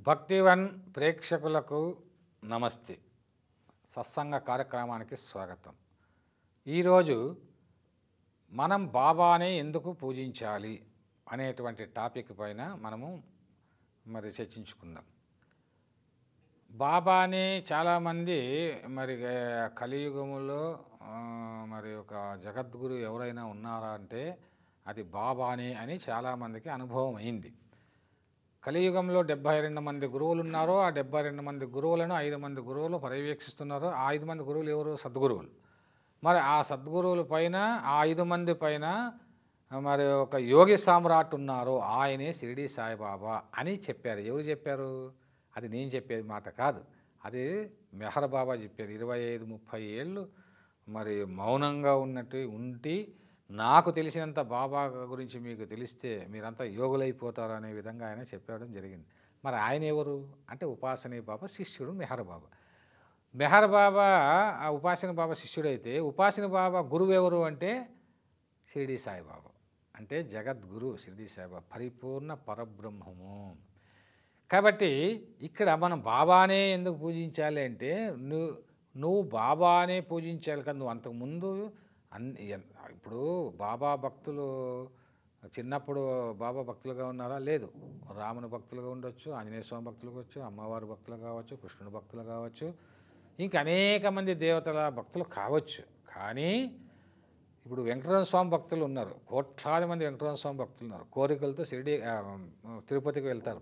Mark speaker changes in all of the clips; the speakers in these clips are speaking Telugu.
Speaker 1: భక్తివన్ ప్రేక్షకులకు నమస్తే. సత్సంగ కార్యక్రమానికి స్వాగతం. ఈరోజు మనం బాబానే ఎందుకు పూజించాలి అనేటువంటి టాపిక్ పైన మనము చర్చించుకుందాం. బాబాని చాలామంది కలియుగములో ఒక జగద్గురు ఎవరైనా ఉన్నారా అంటే అది బాబానే అని చాలామందికి అనుభవం అయింది. కలియుగంలో 72 మంది గురువులు ఉన్నారో ఆ 72 మంది గురువులను 5 మంది గురువులు పర్యవేక్షిస్తున్నారు. ఆ 5 మంది గురువులు ఎవరు? సద్గురువులు. మరి ఆ సద్గురువుల పైన ఆ 5 మంది పైన ఒక యోగి సామ్రాట్ ఉన్నారు, ఆయనే షిరిడి సాయిబాబా అని చెప్పారు. ఎవరు చెప్పారు? అది నేను చెప్పేది మాట కాదు, అది మెహర్ బాబా చెప్పారు. 25-30 ఏళ్ళు మౌనంగా ఉండి నాకు తెలిసినంత బాబా గురించి మీకు తెలిస్తే మీరంతా యోగులైపోతారు అనే విధంగా ఆయన చెప్పడం జరిగింది. మరి ఆయన ఎవరు అంటే ఉపాసనీ బాబా శిష్యుడు మెహర్ బాబా. మెహర్ బాబా ఉపాసనీ బాబా శిష్యుడైతే ఉపాసనీ బాబా గురువు ఎవరు అంటే షిరిడి సాయిబాబా. అంటే జగద్గురు షిరిడి సాయిబాబా, పరిపూర్ణ పరబ్రహ్మము. కాబట్టి ఇక్కడ మనం బాబానే ఎందుకు పూజించాలి అంటే నువ్వు బాబానే పూజించాలి కదా. నువ్వు అంతకుముందు ఇప్పుడు బాబా భక్తులు చిన్నప్పుడు బాబా భక్తులుగా ఉన్నారా? లేదు. రాముని భక్తులుగా ఉండొచ్చు, ఆంజనేయ స్వామి భక్తులు కావచ్చు, అమ్మవారి భక్తులు కావచ్చు, కృష్ణుని భక్తులు కావచ్చు, ఇంకా అనేక మంది దేవతల భక్తులు కావచ్చు. కానీ ఇప్పుడు వెంకటరమణ స్వామి భక్తులు ఉన్నారు, కోట్లాది మంది వెంకటరమణ స్వామి భక్తులు ఉన్నారు. కోరికలతో తిరుపతికి వెళ్తారు.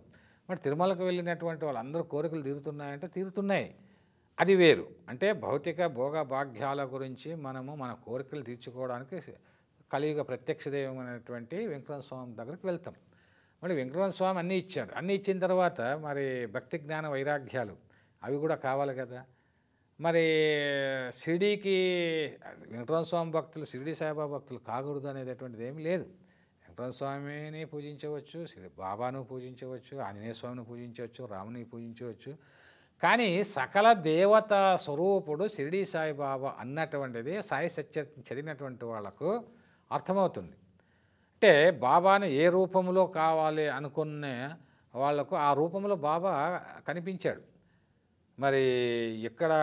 Speaker 1: మరి తిరుమలకు వెళ్ళినటువంటి వాళ్ళందరూ కోరికలు తీరుతున్నాయంటే తీరుతున్నాయి, అది వేరు. అంటే భౌతిక భోగ భాగ్యాల గురించి మన కోరికలు తీర్చుకోవడానికి కలియుగ ప్రత్యక్ష దైవమైనటువంటి వెంకటరమణ స్వామి దగ్గరికి వెళ్తాం. మరి వెంకటరమణ స్వామి అన్నీ ఇచ్చాడు. అన్నీ ఇచ్చిన తర్వాత భక్తి జ్ఞాన వైరాగ్యాలు అవి కూడా కావాలి కదా. మరి షిరిడీకి వెంకటరమణ స్వామి భక్తులు షిరిడి సాయిబాబా భక్తులు కాకూడదు అనేటటువంటిది ఏమీ లేదు. వెంకటరమణ స్వామిని పూజించవచ్చు, బాబాను పూజించవచ్చు, ఆంజనేయ స్వామిని పూజించవచ్చు, రాముని పూజించవచ్చు. కానీ సకల దేవత స్వరూపుడు షిరిడి సాయిబాబా అన్నటువంటిది సాయి సత్య చదివినటువంటి వాళ్ళకు అర్థమవుతుంది. అంటే బాబాను ఏ రూపంలో కావాలి అనుకునే వాళ్లకు ఆ రూపంలో బాబా కనిపించాడు. మరి ఇక్కడ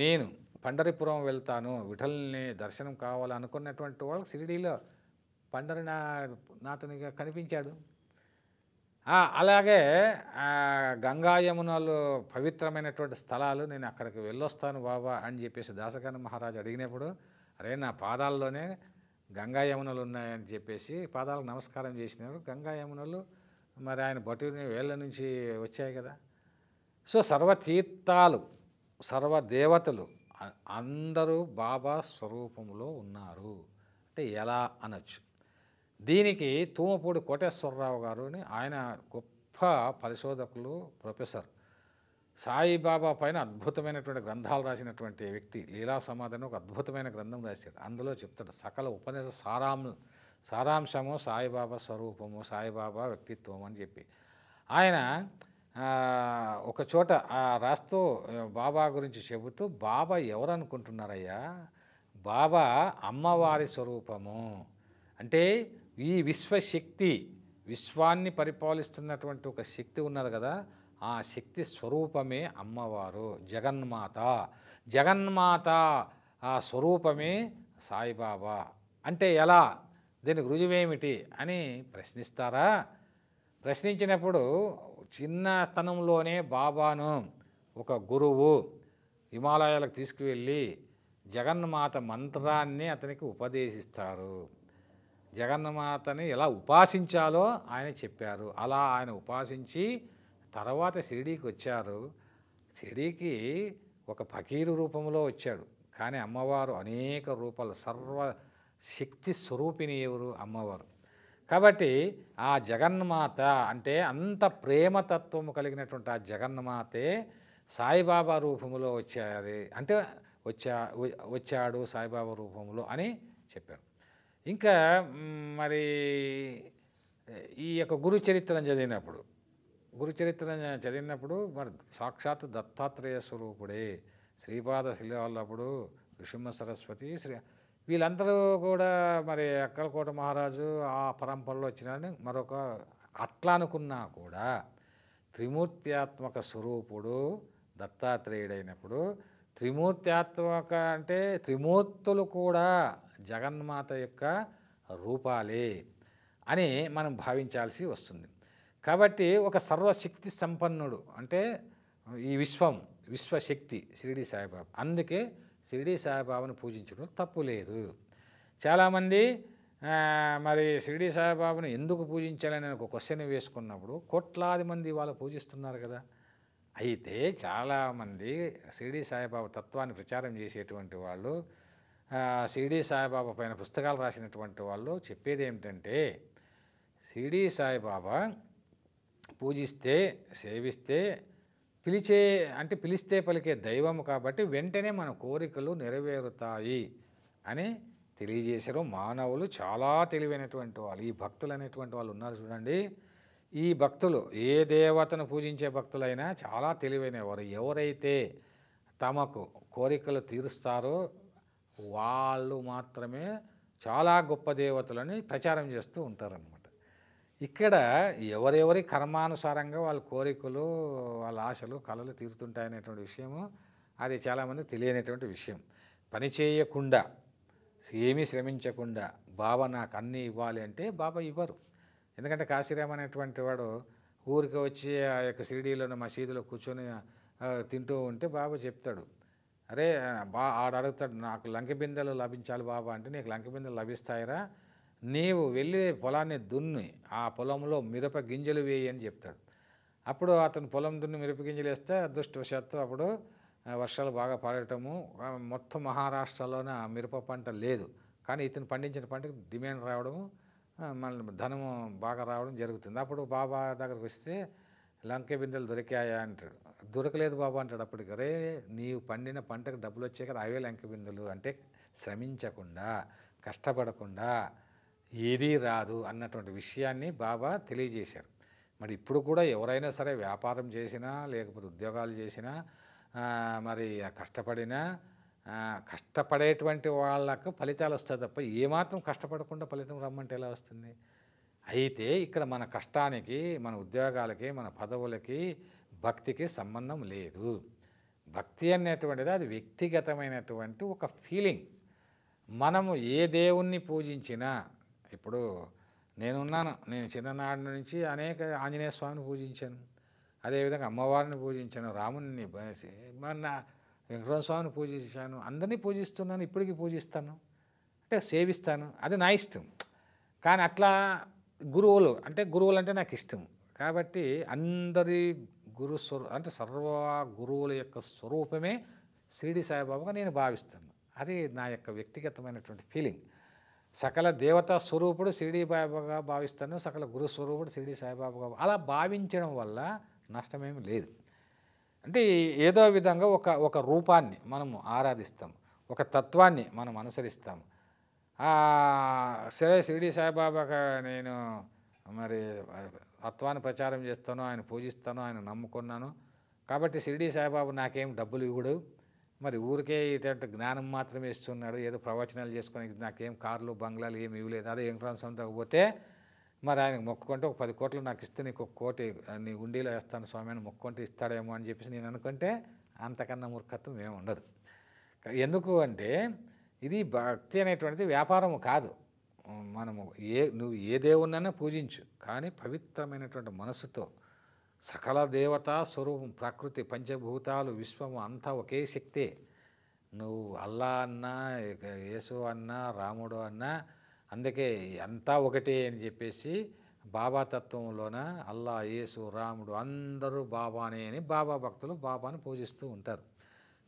Speaker 1: నేను పండరిపురం వెళ్తాను, విఠల్ని దర్శనం కావాలనుకున్నటువంటి వాళ్ళకి షిరిడీలో పండరినాథునిగా కనిపించాడు. అలాగే గంగా యమునలు పవిత్రమైనటువంటి స్థలాలు, నేను అక్కడికి వెళ్ళొస్తాను బాబా అని చెప్పేసి దాసకాన మహారాజు అడిగినప్పుడు, అరే నా పాదాల్లోనే గంగా యమునలు ఉన్నాయని చెప్పేసి పాదాలకు నమస్కారం చేసినారు. గంగా యమునలు ఆయన బటుని వేళ్ళ నుంచి వచ్చాయి కదా. సో సర్వతీర్థాలు సర్వదేవతలు అందరూ బాబా స్వరూపంలో ఉన్నారు అంటే ఎలా అనొచ్చు. దీనికి తూమపూడి కోటేశ్వరరావు గారు అని ఆయన గొప్ప పరిశోధకులు, ప్రొఫెసర్, సాయిబాబా పైన అద్భుతమైనటువంటి గ్రంథాలు రాసినటువంటి వ్యక్తి. లీలా సమాధిని ఒక అద్భుతమైన గ్రంథం రాశాడు. అందులో చెప్తాడు సకల ఉపన్యాస సారాంశము సాయిబాబా స్వరూపము, సాయిబాబా వ్యక్తిత్వం అని చెప్పి ఆయన ఒక చోట రాస్తూ బాబా గురించి చెబుతూ, బాబా ఎవరు అనుకుంటున్నారయ్యా, బాబా అమ్మవారి స్వరూపము. అంటే ఈ విశ్వశక్తి, విశ్వాన్ని పరిపాలిస్తున్నటువంటి ఒక శక్తి ఉన్నది కదా, ఆ శక్తి స్వరూపమే అమ్మవారు, జగన్మాత. జగన్మాత ఆ స్వరూపమే సాయిబాబా. అంటే ఎలా, దీనికి రుజువేమిటి అని ప్రశ్నిస్తారా? ప్రశ్నించినప్పుడు చిన్నతనంలోనే బాబాను ఒక గురువు హిమాలయాలకు తీసుకువెళ్ళి జగన్మాత మంత్రాన్ని అతనికి ఉపదేశిస్తారు. జగన్మాతని ఎలా ఉపాసించాలో ఆయన చెప్పారు. అలా ఆయన ఉపాసించి తర్వాత షిరిడీకి వచ్చారు. షిరిడీకి ఒక ఫకీరు రూపంలో వచ్చాడు, కానీ అమ్మవారు అనేక రూపాలు, సర్వశక్తి స్వరూపిణి ఎవరు? అమ్మవారు. కాబట్టి ఆ జగన్మాత అంటే అంత ప్రేమతత్వము కలిగినటువంటి ఆ జగన్మాతే సాయిబాబా రూపంలో వచ్చాడు సాయిబాబా రూపంలో అని చెప్పారు. ఇంకా ఈ యొక్క గురు చరిత్రను చదివినప్పుడు సాక్షాత్ దత్తాత్రేయ స్వరూపుడే, శ్రీపాద శిలవల్లభుడు, నృసింహ సరస్వతి, వీళ్ళందరూ కూడా అక్కలకోట మహారాజు ఆ పరంపరలో వచ్చినారని అట్లా అనుకున్నా కూడా త్రిమూర్త్యాత్మక స్వరూపుడు దత్తాత్రేయుడైనప్పుడు, త్రిమూర్త్యాత్మక అంటే త్రిమూర్తులు కూడా జగన్మాత యొక్క రూపాలే అని మనం భావించాల్సి వస్తుంది. కాబట్టి ఒక సర్వశక్తి సంపన్నుడు అంటే ఈ విశ్వశక్తి షిరిడి సాయిబాబా. అందుకే షిరిడి సాయిబాబాను పూజించడం తప్పు లేదు. చాలామంది మరి షిరిడి సాయిబాబాను ఎందుకు పూజించాలని ఒక క్వశ్చన్ వేసుకున్నప్పుడు కోట్లాది మంది వాళ్ళు పూజిస్తున్నారు కదా. అయితే చాలామంది షిరిడి సాయిబాబా తత్వాన్ని ప్రచారం చేసేటువంటి వాళ్ళు, షిరిడి సాయిబాబా పైన పుస్తకాలు రాసినటువంటి వాళ్ళు చెప్పేది ఏమిటంటే, షిరిడి సాయిబాబా పూజిస్తే సేవిస్తే పిలిస్తే పలికే దైవము కాబట్టి వెంటనే మన కోరికలు నెరవేరుతాయి అని తెలియజేశారు. మానవులు చాలా తెలివైనటువంటి వాళ్ళు, ఈ భక్తులు అనేటువంటి వాళ్ళు ఉన్నారు చూడండి. ఈ భక్తులు ఏ దేవతను పూజించే భక్తులైనా చాలా తెలివైనవారు. ఎవరైతే తమకు కోరికలు తీరుస్తారో వాళ్ళు మాత్రమే చాలా గొప్ప దేవతలని ప్రచారం చేస్తూ ఉంటారన్నమాట. ఇక్కడ ఎవరెవరి కర్మానుసారంగా వాళ్ళ కోరికలు, వాళ్ళ ఆశలు, కళలు తీరుతుంటాయనేటువంటి విషయము అది చాలామంది తెలియనటువంటి విషయం. పని చేయకుండా, ఏమీ శ్రమించకుండా బాబా నాకు అన్నీ ఇవ్వాలి అంటే బాబా ఇవ్వరు. ఎందుకంటే కాశీరామ్ అనేటువంటి వాడు ఊరికి వచ్చి ఆ యొక్క షిరిడీలోని మసీదులో కూర్చొని తింటూ ఉంటే బాబా చెప్తాడు, అరే ఆడు అడుగుతాడు, నాకు లంకె బిందెలు లభించాలి బాబా అంటే, నీకు లంకె బిందెలు లభిస్తాయిరా, నీవు వెళ్ళి పొలాన్ని దున్ని ఆ పొలంలో మిరప గింజలు వేయి అని చెప్తాడు. అప్పుడు అతను పొలం దున్ని మిరప గింజలు వేస్తే అదృష్టవశాత్తు అప్పుడు వర్షాలు బాగా పడటము, మొత్తం మహారాష్ట్రలోనే ఆ మిరప పంట లేదు. కానీ ఇతను పండించిన పంటకు డిమాండ్ రావడము, మళ్ళీ ధనము బాగా రావడం జరుగుతుంది. అప్పుడు బాబా దగ్గరకు వస్తే లంకె బిందెలు దొరికాయా అంటాడు. దొరకలేదు బాబా అంటాడు. అప్పటికి రే నీవు పండిన పంటకు డబ్బులు వచ్చాయి కదా, అవే లంకె బిందెలు అంటే శ్రమించకుండా కష్టపడకుండా ఏదీ రాదు అన్నటువంటి విషయాన్ని బాబా తెలియజేశారు. మరి ఇప్పుడు కూడా ఎవరైనా సరే వ్యాపారం చేసినా లేకపోతే ఉద్యోగాలు చేసినా మరి కష్టపడినా కష్టపడేటువంటి వాళ్ళకు ఫలితాలు వస్తాయి తప్ప ఏమాత్రం కష్టపడకుండా ఫలితం రమ్మంటే ఎలా వస్తుంది? అయితే ఇక్కడ మన కష్టానికి, మన ఉద్యోగాలకి, మన పదవులకి భక్తికి సంబంధం లేదు. భక్తి అనేటువంటిది అది వ్యక్తిగతమైనటువంటి ఒక ఫీలింగ్. మనము ఏ దేవుణ్ణి పూజించినా, ఇప్పుడు నేను చిన్ననాటి నుంచి అనేక ఆంజనేయ స్వామిని పూజించాను, అదేవిధంగా అమ్మవారిని పూజించాను, రాముని మన వెంకటరమణ స్వామిని పూజించాను, అందరినీ పూజిస్తున్నాను, ఇప్పటికీ పూజిస్తాను, అంటే సేవిస్తాను, అది నా ఇష్టం. కానీ అట్లా గురువులు అంటే నాకు ఇష్టం కాబట్టి అందరి అంటే సర్వ గురువుల యొక్క స్వరూపమే షిరిడి సాయిబాబాగా నేను భావిస్తాను. అది నా యొక్క వ్యక్తిగతమైనటువంటి ఫీలింగ్. సకల దేవతా స్వరూపుడు షిరిడి సాయిబాబాగా భావిస్తాను, సకల గురు స్వరూపుడు షిరిడి సాయిబాబాగా. అలా భావించడం వల్ల నష్టమేమి లేదు. అంటే ఏదో విధంగా ఒక రూపాన్ని మనము ఆరాధిస్తాం, ఒక తత్వాన్ని మనం అనుసరిస్తాం. సరే షిరిడి సాయిబాబాగా నేను మరి తత్వాన్ని ప్రచారం చేస్తాను, ఆయన పూజిస్తాను, ఆయన నమ్ముకున్నాను కాబట్టి షిరిడి సాయిబాబా నాకేం డబ్బులు ఇవ్వడు, మరి ఊరికే ఇటువంటి జ్ఞానం మాత్రమే ఇస్తున్నాడు, ఏదో ప్రవచనాలు చేసుకొని నాకేం కార్లు బంగ్లాలు ఏమి ఇవ్వలేదు. అదే వెంకటరమణ స్వామి పోతే మరి ఆయనకు మొక్కుకుంటే ఒక 10 కోట్లు నాకు ఇస్తే నీకు 1 కోటి నీ ఉండిలో వేస్తాను స్వామి అని మొక్కుకుంటే ఇస్తాడేమో అని చెప్పేసి నేను అనుకుంటే అంతకన్నా మూర్ఖత్వం ఏమి ఉండదు. ఎందుకు అంటే ఇది భక్తి అనేటువంటిది వ్యాపారం కాదు. మనము నువ్వు ఏ దేవుణ్ణైనా పూజించు, కానీ పవిత్రమైనటువంటి మనసుతో. సకల దేవతా స్వరూపం, ప్రకృతి, పంచభూతాలు, విశ్వము అంతా ఒకే శక్తే. నువ్వు అల్లా అన్నా, యేసు అన్నా, రాముడు అన్నా, అందుకే అంతా ఒకటే అని చెప్పేసి బాబా తత్వంలోన అల్లా, యేసు, రాముడు అందరూ బాబానే అని బాబా భక్తులు బాబాను పూజిస్తూ ఉంటారు.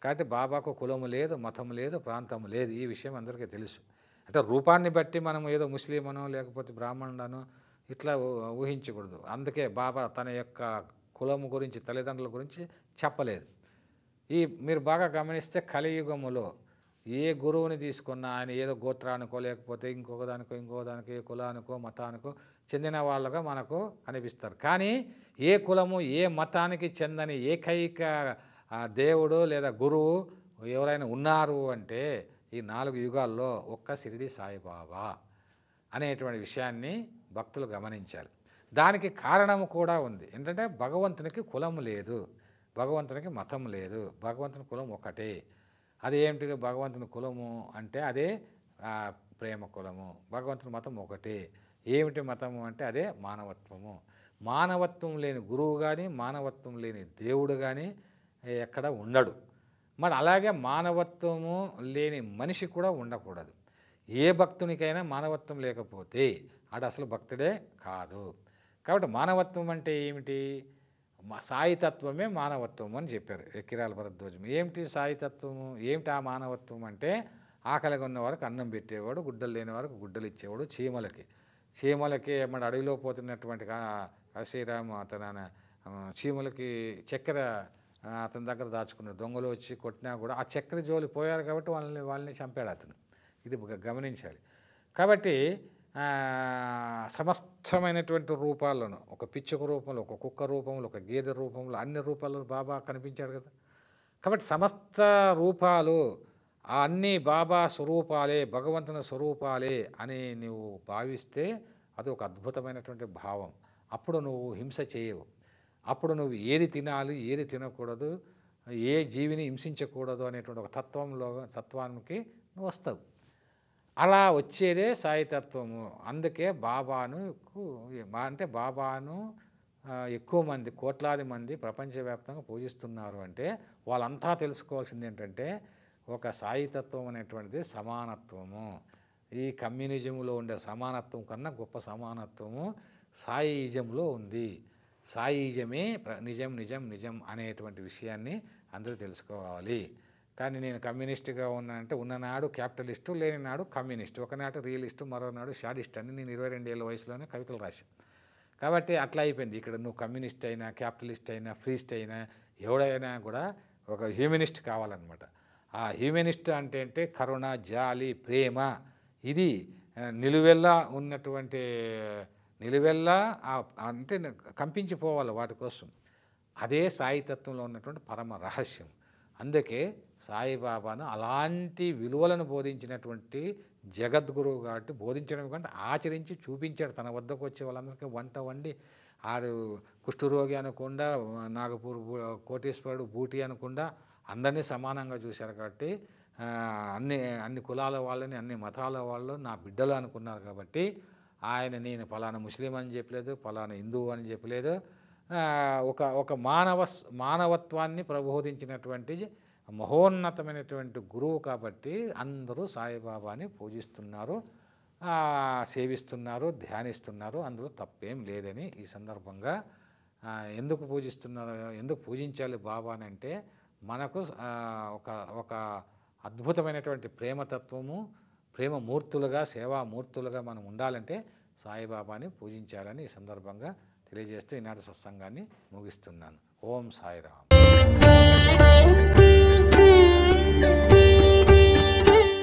Speaker 1: కాబట్టి బాబాకు కులము లేదు, మతము లేదు, ప్రాంతము లేదు. ఈ విషయం అందరికీ తెలుసు. అంటే రూపాన్ని బట్టి మనం ఏదో ముస్లిమనో లేకపోతే బ్రాహ్మణుడనో ఇట్లా ఊహించకూడదు. అందుకే బాబా తన యొక్క కులము గురించి, తల్లిదండ్రుల గురించి చెప్పలేదు. మీరు బాగా గమనిస్తే కలియుగములో ఏ గురువుని తీసుకున్నా ఆయన ఏదో గోత్రానికో లేకపోతే ఇంకో దానికో కులానికో మతానికో చెందిన వాళ్ళగా మనకు అనిపిస్తారు. కానీ ఏ కులము ఏ మతానికి చెందని ఏకైక దేవుడు లేదా గురువు ఎవరైనా ఉన్నారు అంటే ఈ 4 యుగాల్లో ఒక్క షిరిడి సాయిబాబా అనేటువంటి విషయాన్ని భక్తులు గమనించాలి. దానికి కారణము కూడా ఉంది. ఏంటంటే భగవంతునికి కులం లేదు, భగవంతునికి మతం లేదు, భగవంతుని కులం ఒకటే. అది ఏమిటి భగవంతుని కులము అంటే అదే ప్రేమ కులము. భగవంతుని మతం ఒకటే. ఏమిటి మతము అంటే అదే మానవత్వము. మానవత్వం లేని గురువు కానీ, మానవత్వం లేని దేవుడు కానీ ఎక్కడ ఉండడు. మరి అలాగే మానవత్వము లేని మనిషి కూడా ఉండకూడదు. ఏ భక్తునికైనా మానవత్వం లేకపోతే ఆడు అసలు భక్తుడే కాదు. కాబట్టి మానవత్వం అంటే ఏమిటి? సాయితత్వమే మానవత్వం అని చెప్పారు కిరాల భరద్వాజం. ఏమిటి సాయితత్వము? ఏమిటి ఆ మానవత్వం అంటే ఆకలిగా ఉన్న వారికి అన్నం పెట్టేవాడు, గుడ్డలు లేని వారికి గుడ్డలు ఇచ్చేవాడు. చీమలకి మన అడవిలో పోతున్నటువంటి శ్రీరామ్ అతను చీమలకి చక్కెర అతని దగ్గర దాచుకున్నాడు. దొంగలు వచ్చి కొట్టినా కూడా ఆ చక్కెర జోలి పోయారు కాబట్టి వాళ్ళని చంపాడు అతను. ఇది గమనించాలి. కాబట్టి సమస్తమైనటువంటి రూపాలను, ఒక పిచ్చుక రూపంలో, ఒక కుక్క రూపంలో, ఒక గేదె రూపంలో, అన్ని రూపాల్లో బాబా కనిపించాడు కదా. కాబట్టి సమస్త రూపాలు అన్నీ బాబా స్వరూపాలే, భగవంతుని స్వరూపాలే అని నువ్వు భావిస్తే అది ఒక అద్భుతమైనటువంటి భావం. అప్పుడు నువ్వు హింస చేయవు. అప్పుడు నువ్వు ఏది తినాలి, ఏది తినకూడదు, ఏ జీవిని హింసించకూడదు అనేటువంటి ఒక తత్వానికి నువ్వు వస్తావు. అలా వచ్చేదే సాయితత్వము. అందుకే బాబాను ఎక్కువ మంది, కోట్లాది మంది ప్రపంచవ్యాప్తంగా పూజిస్తున్నారు. అంటే వాళ్ళంతా తెలుసుకోవాల్సింది ఏంటంటే ఒక సాయితత్వం అనేటువంటిది సమానత్వము. ఈ కమ్యూనిజంలో ఉండే సమానత్వం కన్నా గొప్ప సమానత్వము సాయిజంలో ఉంది. సాయిజమే నిజం నిజం నిజం అనేటువంటి విషయాన్ని అందరూ తెలుసుకోవాలి. కానీ నేను కమ్యూనిస్ట్గా ఉన్నానంటే ఉన్ననాడు క్యాపిటలిస్టు, లేని నాడు కమ్యూనిస్టు, ఒకనాడు రియలిస్టు, మరోనాడు షాడిస్ట్ అని నేను 22 ఏళ్ళ వయసులోనే కవితలు రాశాను. కాబట్టి అట్లా అయిపోయింది. ఇక్కడ నువ్వు కమ్యూనిస్ట్ అయినా, క్యాపిటలిస్ట్ అయినా, ఫ్రీస్ట్ అయినా, ఎవడైనా కూడా ఒక హ్యూమనిస్ట్ కావాలన్నమాట. ఆ హ్యూమనిస్ట్ అంటే కరుణ, జాలి, ప్రేమ, ఇది నిలువెల్లా ఉన్నటువంటి నిలువెల్లా అంటే కంపించిపోవాలి వాటి కోసం. అదే సాయితత్వంలో ఉన్నటువంటి పరమ రహస్యం. అందుకే సాయిబాబాను అలాంటి విలువలను బోధించినటువంటి జగద్గురువు కాబట్టి బోధించడం కంటే ఆచరించి చూపించాడు. తన వద్దకు వచ్చే వాళ్ళందరికీ వంట వండి, ఆడు కుష్ఠరోగి అనకుండా, నాగపూర్ కోటేశ్వరుడు బూటి అనకుండా అందరినీ సమానంగా చూశారు. కాబట్టి అన్ని కులాల వాళ్ళని, అన్ని మతాల వాళ్ళు నా బిడ్డలు అనుకున్నారు. కాబట్టి ఆయన నేను ఫలానా ముస్లిం అని చెప్పలేదు, ఫలానా హిందువు అని చెప్పలేదు. ఒక మానవత్వాన్ని ప్రబోధించినటువంటి మహోన్నతమైనటువంటి గురువు. కాబట్టి అందరూ సాయిబాబాని పూజిస్తున్నారు, సేవిస్తున్నారు, ధ్యానిస్తున్నారు. అందులో తప్పేం లేదని ఈ సందర్భంగా ఎందుకు పూజిస్తున్నారు, ఎందుకు పూజించాలి బాబాని అంటే మనకు ఒక అద్భుతమైనటువంటి ప్రేమతత్వము, ప్రేమమూర్తులుగా, సేవామూర్తులుగా మనం ఉండాలంటే సాయిబాబాని పూజించాలని ఈ సందర్భంగా తెలియజేస్తూ ఈనాటి సత్సంగాన్ని ముగిస్తున్నాను. ఓం సాయిరామ్.